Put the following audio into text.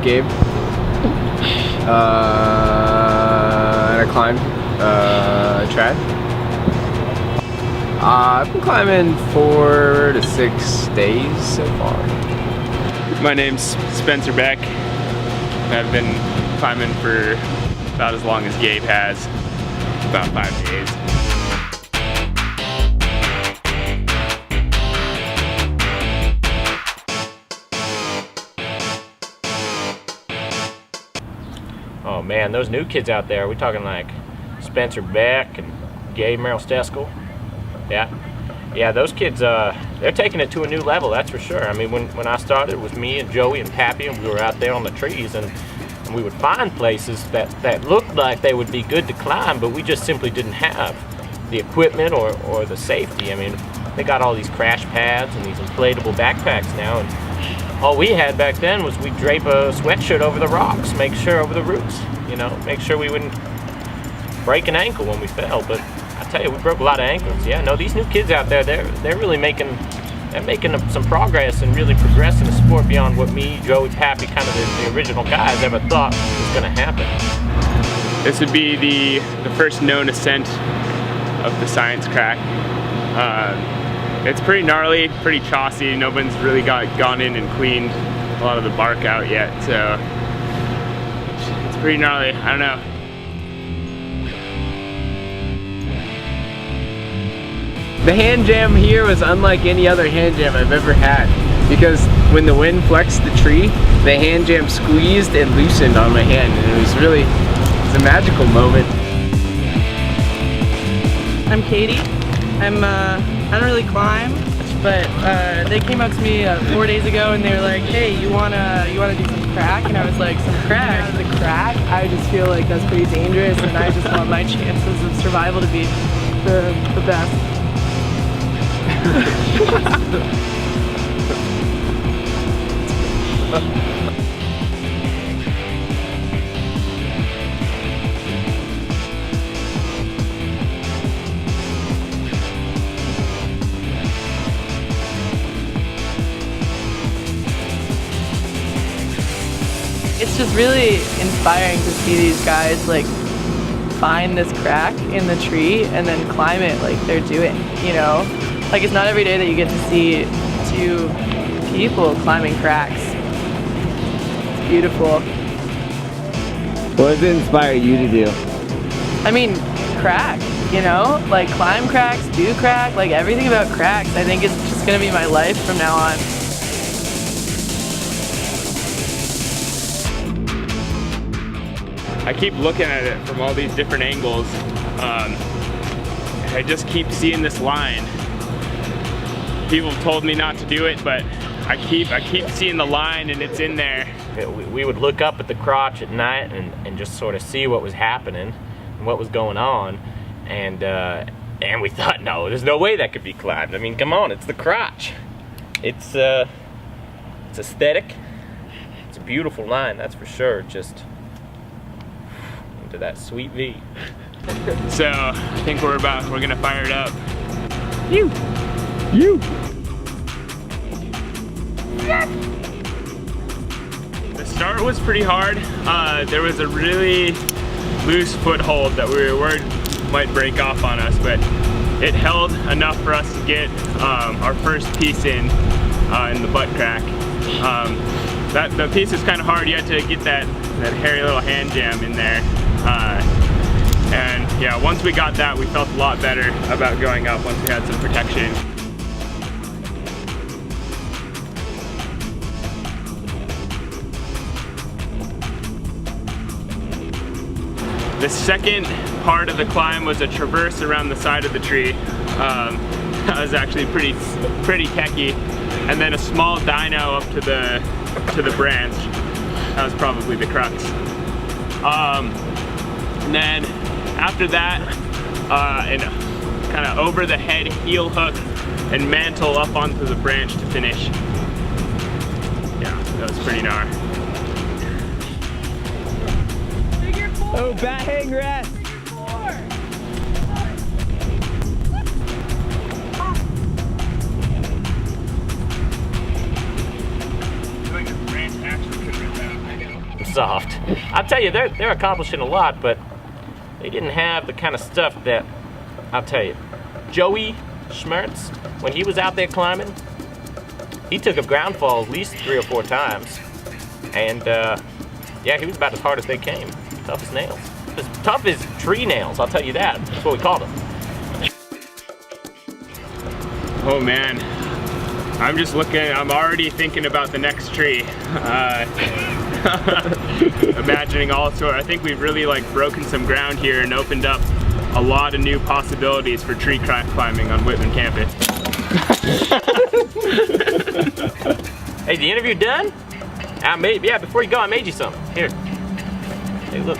Gabe. And I climbed trad. I've been climbing 4 to 6 days so far. My name's Spencer Beck. I've been climbing for about as long as Gabe has, about 5 days. Oh man, those new kids out there, we're talking like Spencer Beck and Gabe Steskel. Yeah, those kids, they're taking it to a new level, that's for sure. I mean, when I started, it was me and Joey and Pappy, and we were out there on the trees, and we would find places that looked like they would be good to climb, but we just simply didn't have the equipment or the safety. I mean, they got all these crash pads and these inflatable backpacks now, and all we had back then was we'd drape a sweatshirt over the rocks, over the roots, you know, make sure we wouldn't break an ankle when we fell. But I tell you, we broke a lot of ankles. Yeah, no, these new kids out there, they're really making some progress and really progressing the sport beyond what me, Joey, Pappy, kind of the original guys ever thought was going to happen. This would be the first known ascent of the Science Crack. It's pretty gnarly, pretty chossy. No one's really gone in and cleaned a lot of the bark out yet, so it's pretty gnarly. I don't know. The hand jam here was unlike any other hand jam I've ever had, because when the wind flexed the tree, the hand jam squeezed and loosened on my hand, and it was a magical moment. I'm Katie. I don't really climb, but they came up to me 4 days ago and they were like, hey, you wanna do some crack? And I was like, some crack? The crack? I just feel like that's pretty dangerous, and I just want my chances of survival to be the best. It's just really inspiring to see these guys like find this crack in the tree and then climb it like they're doing, you know? Like, it's not every day that you get to see two people climbing cracks. It's beautiful. What does it inspire you to do? I mean, crack, you know? Like, climb cracks, do crack, like everything about cracks. I think it's just gonna be my life from now on. I keep looking at it from all these different angles. I just keep seeing this line. People have told me not to do it, but I keep seeing the line, and it's in there. We would look up at the crotch at night and just sort of see what was happening and what was going on, and we thought, no, there's no way that could be climbed. I mean, come on, it's the crotch. It's aesthetic. It's a beautiful line, that's for sure. Just into that sweet V. So I think we're gonna fire it up. You. The start was pretty hard. There was a really loose foothold that we were worried might break off on us, but it held enough for us to get our first piece in the butt crack. The piece is kind of hard. You had to get that hairy little hand jam in there. And yeah, once we got that, we felt a lot better about going up once we had some protection. The second part of the climb was a traverse around the side of the tree. That was actually pretty techy. And then a small dino up to the branch. That was probably the crux. And then after that, and kind of over the head heel hook and mantle up onto the branch to finish. Yeah, that was pretty gnar. Oh, bat hang rest. Doing a branch action could rip out. soft. I'll tell you, they're accomplishing a lot, but they didn't have the kind of stuff that, I'll tell you, Joey Schmertz, when he was out there climbing, he took a ground fall at least 3 or 4 times. And yeah, he was about as hard as they came. Tough as nails. As tough as tree nails, I'll tell you that. That's what we called them. Oh man, I'm just looking, I'm already thinking about the next tree. Imagining all sorts. I think we've really like broken some ground here and opened up a lot of new possibilities for tree climbing on Whitman campus. Hey, the interview done? Yeah, before you go, I made you something. Here. Hey, look.